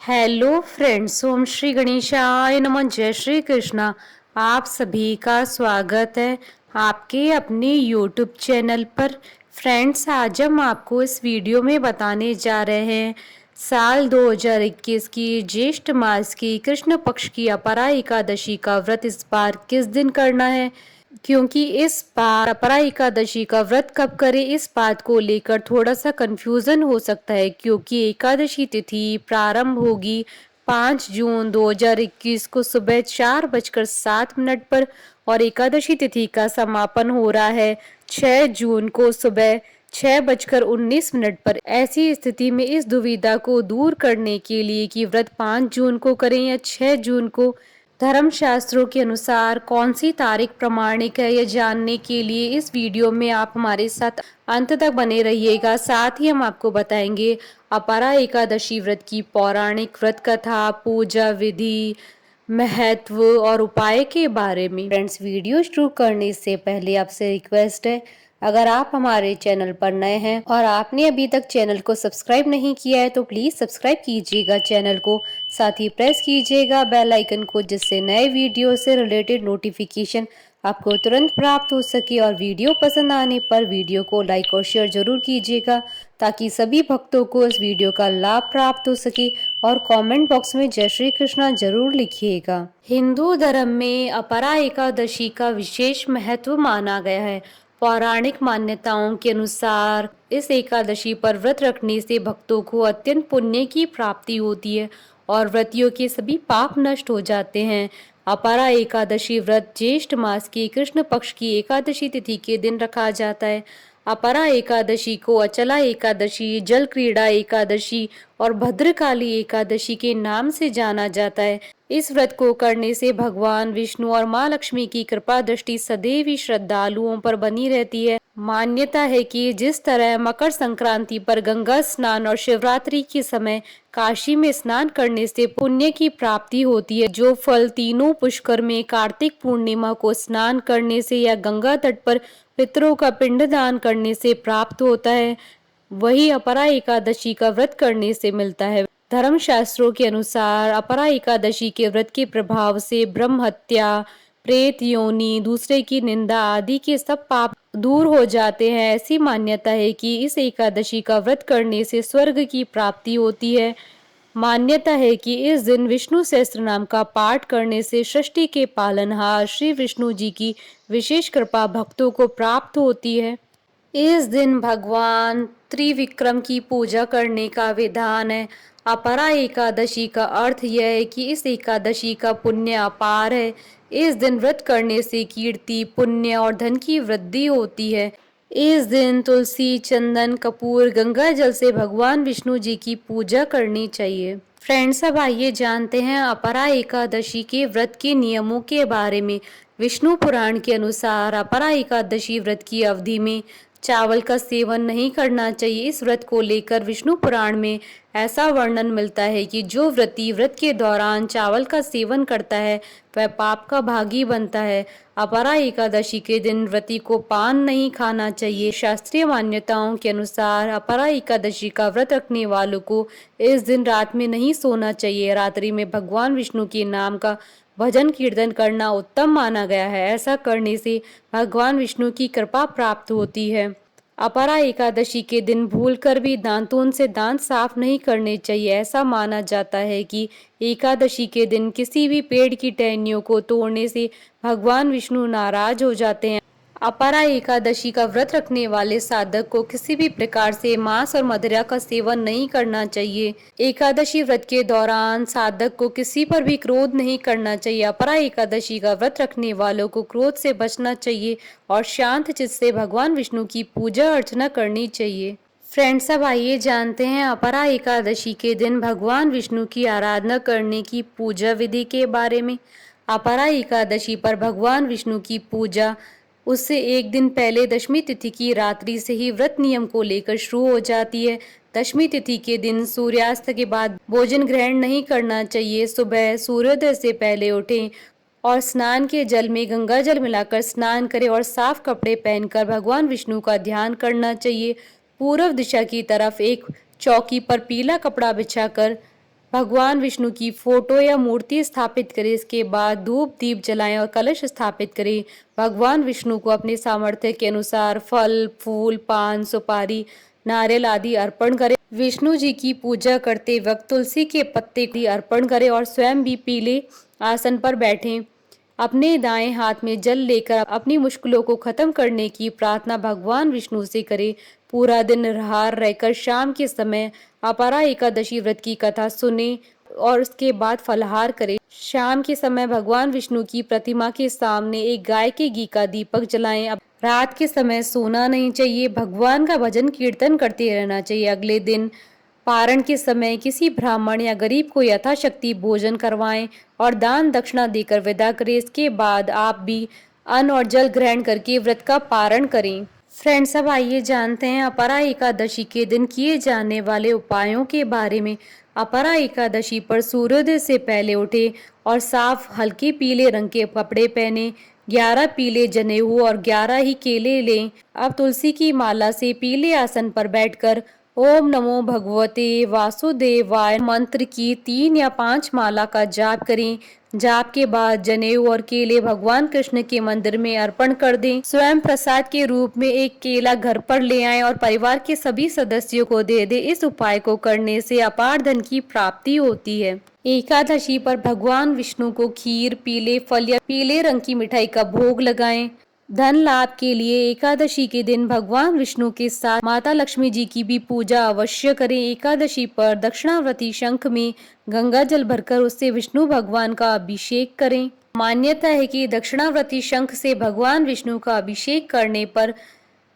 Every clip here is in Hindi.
हेलो फ्रेंड्स, ओम श्री गणेशाय नमः। जय श्री कृष्णा। आप सभी का स्वागत है आपके अपने यूट्यूब चैनल पर। फ्रेंड्स, आज हम आपको इस वीडियो में बताने जा रहे हैं साल 2021 की ज्येष्ठ मास की कृष्ण पक्ष की अपरा एकादशी का व्रत इस बार किस दिन करना है। क्योंकि इस बार अपरा एकादशी का व्रत कब करें, इस बात को लेकर थोड़ा सा कंफ्यूजन हो सकता है। क्योंकि एकादशी तिथि प्रारंभ होगी 5 जून 2021 को सुबह 4:07 पर और एकादशी तिथि का समापन हो रहा है 6 जून को सुबह 6:19 पर। ऐसी स्थिति में इस दुविधा को दूर करने के लिए कि व्रत 5 जून को करें या 6 जून को, धर्म शास्त्रों के अनुसार कौन सी तारीख प्रमाणिक है, यह जानने के लिए इस वीडियो में आप हमारे साथ अंत तक बने रहिएगा। साथ ही हम आपको बताएंगे अपरा एकादशी व्रत की पौराणिक व्रत कथा, पूजा विधि, महत्व और उपाय के बारे में। फ्रेंड्स, वीडियो शुरू करने से पहले आपसे रिक्वेस्ट है, अगर आप हमारे चैनल पर नए हैं और आपने अभी तक चैनल को सब्सक्राइब नहीं किया है तो प्लीज सब्सक्राइब कीजिएगा चैनल को। साथ ही प्रेस कीजिएगा बेल आइकन को, जिससे नए वीडियो से रिलेटेड नोटिफिकेशन आपको तुरंत प्राप्त हो सके। और वीडियो पसंद आने पर वीडियो को लाइक और शेयर जरूर कीजिएगा ताकि सभी भक्तों को इस वीडियो का लाभ प्राप्त हो सके। और कमेंट बॉक्स में जय श्री कृष्णा जरूर लिखिएगा। हिंदू धर्म में अपरा एकादशी का विशेष महत्व माना गया है। पौराणिक मान्यताओं के अनुसार इस एकादशी पर व्रत रखने से भक्तों को अत्यंत पुण्य की प्राप्ति होती है और व्रतियों के सभी पाप नष्ट हो जाते हैं। अपरा एकादशी व्रत ज्येष्ठ मास की कृष्ण पक्ष की एकादशी तिथि के दिन रखा जाता है। अपरा एकादशी को अचला एकादशी, जल क्रीड़ा एकादशी और भद्रकाली एकादशी के नाम से जाना जाता है। इस व्रत को करने से भगवान विष्णु और माँ लक्ष्मी की कृपा दृष्टि सदैव ही श्रद्धालुओं पर बनी रहती है। मान्यता है कि जिस तरह मकर संक्रांति पर गंगा स्नान और शिवरात्रि के समय काशी में स्नान करने से पुण्य की प्राप्ति होती है, जो फल तीनों पुष्कर में कार्तिक पूर्णिमा को स्नान करने से या गंगा तट पर पितरों का पिंडदान करने से प्राप्त होता है, वही अपरा एकादशी का व्रत करने से मिलता है। धर्म शास्त्रों के अनुसार अपरा एकादशी के व्रत के प्रभाव से ब्रह्म हत्या, प्रेत योनि, दूसरे की निंदा आदि के सब पाप दूर हो जाते हैं। ऐसी मान्यता है कि इस एकादशी का व्रत करने से स्वर्ग की प्राप्ति होती है। मान्यता है कि इस दिन विष्णु सहस्त्र नाम का पाठ करने से सृष्टि के पालनहार श्री विष्णु जी की विशेष कृपा भक्तों को प्राप्त होती है। इस दिन भगवान त्रिविक्रम की पूजा करने का विधान है। अपरा एकादशी का अर्थ यह है कि इस एकादशी का पुण्य अपार है। इस दिन व्रत करने से कीर्ति, पुण्य और धन की वृद्धि होती है। इस दिन तुलसी, चंदन, कपूर, गंगा जल से भगवान विष्णु जी की पूजा करनी चाहिए। फ्रेंड्स, अब आइए जानते हैं अपरा एकादशी के व्रत के नियमों के बारे में। विष्णु पुराण के अनुसार अपरा एकादशी व्रत की अवधि में चावल का सेवन नहीं करना चाहिए। इस व्रत को लेकर विष्णु पुराण में ऐसा वर्णन मिलता है कि जो व्रती व्रत के दौरान चावल का सेवन करता है वह पाप का भागी बनता है। अपरा एकादशी के दिन व्रती को पान नहीं खाना चाहिए। शास्त्रीय मान्यताओं के अनुसार अपरा एकादशी का व्रत रखने वालों को इस दिन रात में नहीं सोना चाहिए। रात्रि में भगवान विष्णु के नाम का भजन कीर्तन करना उत्तम माना गया है। ऐसा करने से भगवान विष्णु की कृपा प्राप्त होती है। अपरा एकादशी के दिन भूलकर भी दांतों से दांत साफ नहीं करने चाहिए। ऐसा माना जाता है कि एकादशी के दिन किसी भी पेड़ की टहनियों को तोड़ने से भगवान विष्णु नाराज हो जाते हैं। अपरा एकादशी का व्रत रखने वाले साधक को किसी भी प्रकार से मांस और मदिरा का सेवन नहीं करना चाहिए। एकादशी व्रत के दौरान साधक को किसी पर भी क्रोध नहीं करना चाहिए। अपरा एकादशी का व्रत रखने वालों को क्रोध से बचना चाहिए और शांत चित्त से भगवान विष्णु की पूजा अर्चना करनी चाहिए। फ्रेंड्स, अब आइए जानते हैं अपरा एकादशी के दिन भगवान विष्णु की आराधना करने की पूजा विधि के बारे में। अपरा एकादशी पर भगवान विष्णु की पूजा उससे एक दिन पहले दशमी तिथि की रात्रि से ही व्रत नियम को लेकर शुरू हो जाती है। दशमी तिथि के दिन सूर्यास्त के बाद भोजन ग्रहण नहीं करना चाहिए। सुबह सूर्योदय से पहले उठें और स्नान के जल में गंगा जल मिलाकर स्नान करें और साफ कपड़े पहनकर भगवान विष्णु का ध्यान करना चाहिए। पूर्व दिशा की तरफ एक चौकी पर पीला कपड़ा बिछाकर भगवान विष्णु की फोटो या मूर्ति स्थापित करें। इसके बाद धूप दीप जलाएं और कलश स्थापित करें। भगवान विष्णु को अपने सामर्थ्य के अनुसार फल, फूल, पान, सुपारी, नारियल आदि अर्पण करें। विष्णु जी की पूजा करते वक्त तुलसी के पत्ते भी अर्पण करें और स्वयं भी पीले आसन पर बैठें। अपने दाएं हाथ में जल लेकर अपनी मुश्किलों को खत्म करने की प्रार्थना भगवान विष्णु से करें। पूरा दिन निराहार रहकर शाम के समय अपरा एकादशी व्रत की कथा सुने और उसके बाद फलाहार करें। शाम के समय भगवान विष्णु की प्रतिमा के सामने एक गाय के घी का दीपक जलाएं। अब रात के समय सोना नहीं चाहिए, भगवान का भजन कीर्तन करते रहना चाहिए। अगले दिन पारण के समय किसी ब्राह्मण या गरीब को यथाशक्ति भोजन करवाएं और दान दक्षिणा देकर विदा करें। इसके बाद आप भी अन्न और जल ग्रहण करके व्रत का पारण करें। फ्रेंड्स, अब आइए जानते हैं अपरा एकादशी के दिन किए जाने वाले उपायों के बारे में। अपरा एकादशी पर सूर्योदय से पहले उठे और साफ हल्के पीले रंग के कपड़े पहने, 11 पीले जनेऊ और 11 ही केले लें। अब तुलसी की माला से पीले आसन पर बैठकर ओम नमो भगवते वासुदेवाय मंत्र की 3 या 5 माला का जाप करें। जाप के बाद जनेऊ और केले भगवान कृष्ण के मंदिर में अर्पण कर दें। स्वयं प्रसाद के रूप में एक केला घर पर ले आएं और परिवार के सभी सदस्यों को दे दें। इस उपाय को करने से अपार धन की प्राप्ति होती है। एकादशी पर भगवान विष्णु को खीर, पीले फल या पीले रंग की मिठाई का भोग लगाएं। धन लाभ के लिए एकादशी के दिन भगवान विष्णु के साथ माता लक्ष्मी जी की भी पूजा अवश्य करें। एकादशी पर दक्षिणावर्ती शंख में गंगा जल भरकर उससे विष्णु भगवान का अभिषेक करें। मान्यता है कि दक्षिणावर्ती शंख से भगवान विष्णु का अभिषेक करने पर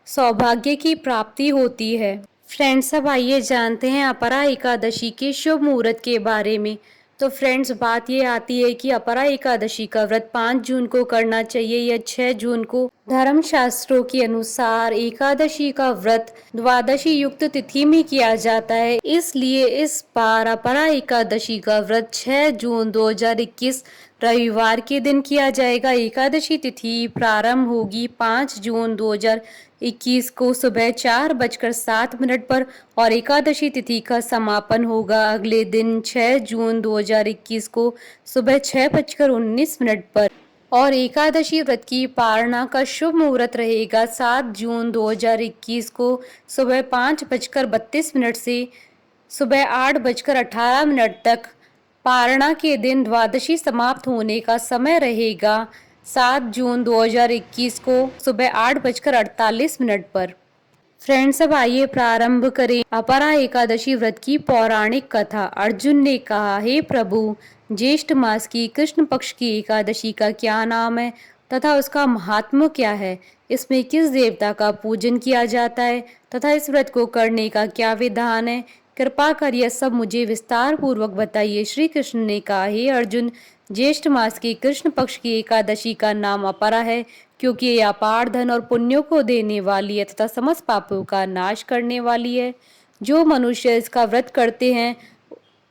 सौभाग्य की प्राप्ति होती है। फ्रेंड्स, अब आइए जानते हैं अपरा एकादशी के शुभ मुहूर्त के बारे में। तो फ्रेंड्स, बात ये आती है कि अपरा एकादशी का व्रत 5 जून को करना चाहिए या 6 जून को। धर्म शास्त्रों के अनुसार एकादशी का व्रत द्वादशी युक्त तिथि में किया जाता है, इसलिए इस बार अपरा एकादशी का व्रत 6 जून 2021 रविवार के दिन किया जाएगा। एकादशी तिथि प्रारंभ होगी 5 जून 2021 को सुबह 4:07 पर और एकादशी तिथि का समापन होगा अगले दिन 6 जून 2021 को सुबह 6:19 पर। और एकादशी व्रत की पारणा का शुभ मुहूर्त रहेगा 7 जून 2021 को सुबह 5:32 से सुबह 8:18 तक। पारणा के दिन द्वादशी समाप्त होने का समय रहेगा 7 जून 2021 को सुबह 8:48 पर। फ्रेंड्स, अब आइए प्रारंभ करें अपरा एकादशी व्रत की पौराणिक कथा। अर्जुन ने कहा, हे प्रभु, ज्येष्ठ मास की कृष्ण पक्ष की एकादशी का क्या नाम है तथा उसका महात्म्य क्या है? इसमें किस देवता का पूजन किया जाता है तथा इस व्रत को करने का क्या विधान है? कृपा कर यह सब मुझे विस्तार पूर्वक बताइए। श्री कृष्ण ने कहा, हे अर्जुन, ज्येष्ठ मास की कृष्ण पक्ष की एकादशी का नाम अपरा है, क्योंकि ये अपार धन और पुण्यों को देने वाली है तथा समस्त पापों का नाश करने वाली है। जो मनुष्य इसका व्रत करते हैं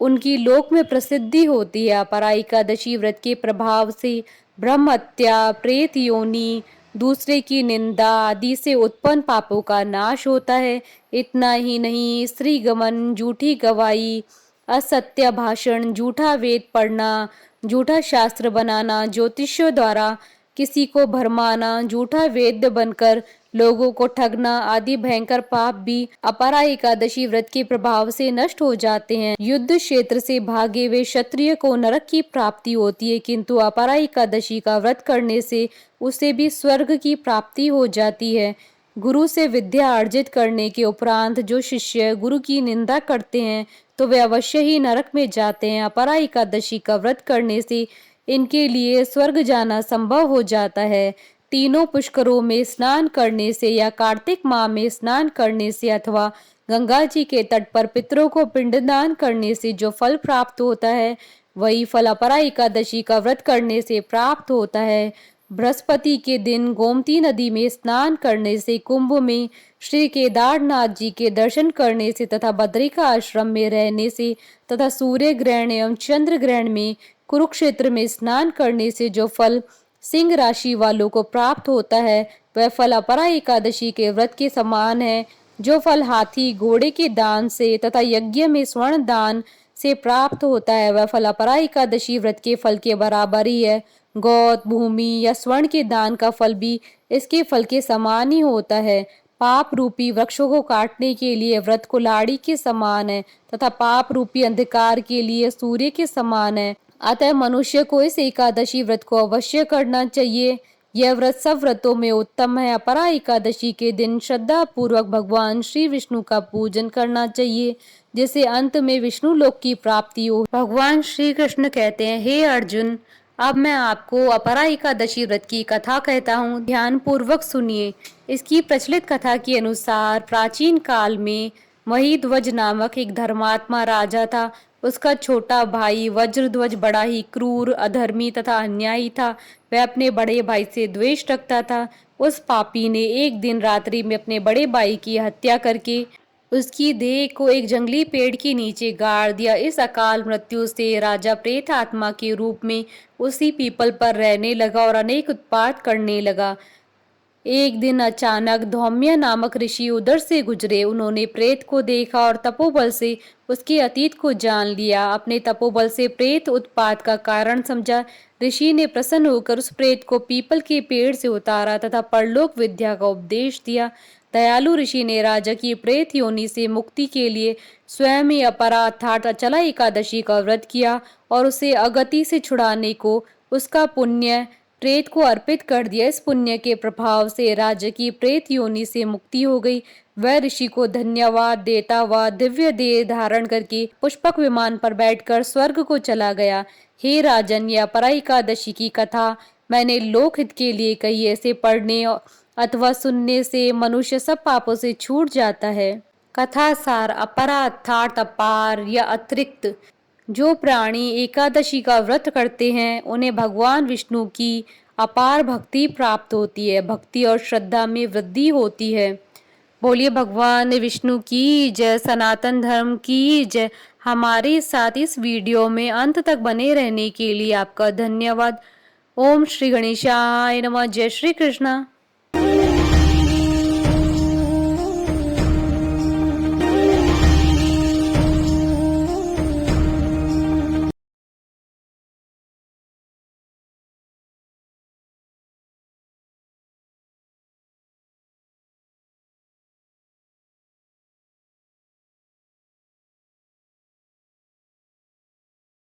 उनकी लोक में प्रसिद्धि होती है। अपरा एकादशी व्रत के प्रभाव से ब्रह्म हत्या, प्रेत योनि, दूसरे की निंदा आदि से उत्पन्न पापों का नाश होता है। इतना ही नहीं, स्त्री गमन, झूठी गवाही, असत्य भाषण, झूठा वेद पढ़ना, झूठा शास्त्र बनाना, ज्योतिषियों द्वारा किसी को भरमाना, झूठा वेद्य बनकर लोगों को ठगना आदि भयंकर पाप भी अपरा एकादशी व्रत के प्रभाव से नष्ट हो जाते हैं। युद्ध क्षेत्र से भागे हुए क्षत्रिय को नरक की प्राप्ति होती है, किंतु अपरा एकादशी का व्रत करने से उसे भी स्वर्ग की प्राप्ति हो जाती है। गुरु से विद्या अर्जित करने के उपरांत जो शिष्य गुरु की निंदा करते हैं तो वे अवश्य ही नरक में जाते हैं। अपरा एकादशी का व्रत करने से इनके लिए स्वर्ग जाना संभव हो जाता है। तीनों पुष्करों में स्नान करने से या कार्तिक माह में स्नान करने से अथवा गंगा जी के तट पर पितरों को पिंडदान करने से जो फल प्राप्त होता है, वही फल अपरा एकादशी का व्रत करने से प्राप्त होता है। बृहस्पति के दिन गोमती नदी में स्नान करने से, कुंभ में श्री केदारनाथ जी के दर्शन करने से तथा बद्रिका आश्रम में रहने से तथा सूर्य ग्रहण एवं चंद्र ग्रहण में कुरुक्षेत्र में स्नान करने से जो फल सिंह राशि वालों को प्राप्त होता है, वह फल अपरा एकादशी के व्रत के समान है। जो फल हाथी घोड़े के दान से तथा यज्ञ में स्वर्ण दान से प्राप्त होता है वह फल अपरा एकादशी व्रत के फल के बराबर ही है। गौत, भूमि या स्वर्ण के दान का फल भी इसके फल के समान ही होता है। पाप रूपी वृक्षों को काटने के लिए व्रत कुल्हाड़ी के समान है तथा पाप रूपी अंधकार के लिए सूर्य के समान है। अतः मनुष्य को इस एकादशी व्रत को अवश्य करना चाहिए। यह व्रत सब व्रतों में उत्तम है। अपरा एकादशी के दिन श्रद्धा पूर्वक भगवान श्री विष्णु का पूजन करना चाहिए, जिससे अंत में विष्णु लोक की प्राप्ति हो। भगवान श्री कृष्ण कहते हैं, हे अर्जुन, अब मैं आपको अपरा एकादशी व्रत की कथा कहता हूँ, ध्यान पूर्वक सुनिए। इसकी प्रचलित कथा के अनुसार प्राचीन काल में महिध्वज नामक एक धर्मात्मा राजा था। उसका छोटा भाई वज्रध्वज बड़ा ही क्रूर, अधर्मी तथा अन्यायी था। वह अपने बड़े भाई से द्वेष रखता था। उस पापी ने एक दिन रात्रि में अपने बड़े भाई की हत्या करके उसकी देह को एक जंगली पेड़ के नीचे गाड़ दिया। इस अकाल मृत्यु से राजा प्रेत आत्मा के रूप में उसी पीपल पर रहने लगा और अनेक उत्पात करने लगा। एक दिन अचानक धौम्य नामक ऋषि उधर से गुजरे। उन्होंने प्रेत को देखा और तपोबल से उसके अतीत को जान लिया। अपने तपोबल से प्रेत उत्पात का कारण समझा। ऋषि ने प्रसन्न होकर उस प्रेत को पीपल के पेड़ से उतारा तथा परलोक विद्या का उपदेश दिया। दयालु ऋषि ने राजा की प्रेत योनि से मुक्ति के लिए स्वयं ही अपरा अर्थात अचला एकादशी का व्रत किया और उसे अगति से छुड़ाने को उसका पुण्य प्रेत को अर्पित कर दिया। इस पुण्य के प्रभाव से राजा की प्रेत योनि से मुक्ति हो गई। वह ऋषि को धन्यवाद देता हुआ दिव्य देह धारण करके पुष्पक विमान पर बैठकर स्वर्ग को चला गया। हे राजन, यह अपरा एकादशी की कथा मैंने लोकहित के लिए कही। ऐसे पढ़ने अथवा सुनने से मनुष्य सब पापों से छूट जाता है। कथा सार, अपरा अर्थात अपार या अतिरिक्त। जो प्राणी एकादशी का व्रत करते हैं उन्हें भगवान विष्णु की अपार भक्ति प्राप्त होती है। भक्ति और श्रद्धा में वृद्धि होती है। बोलिए भगवान विष्णु की जय, सनातन धर्म की जय। हमारे साथ इस वीडियो में अंत तक बने रहने के लिए आपका धन्यवाद। ओम श्री गणेशाय नमः। जय श्री कृष्णा।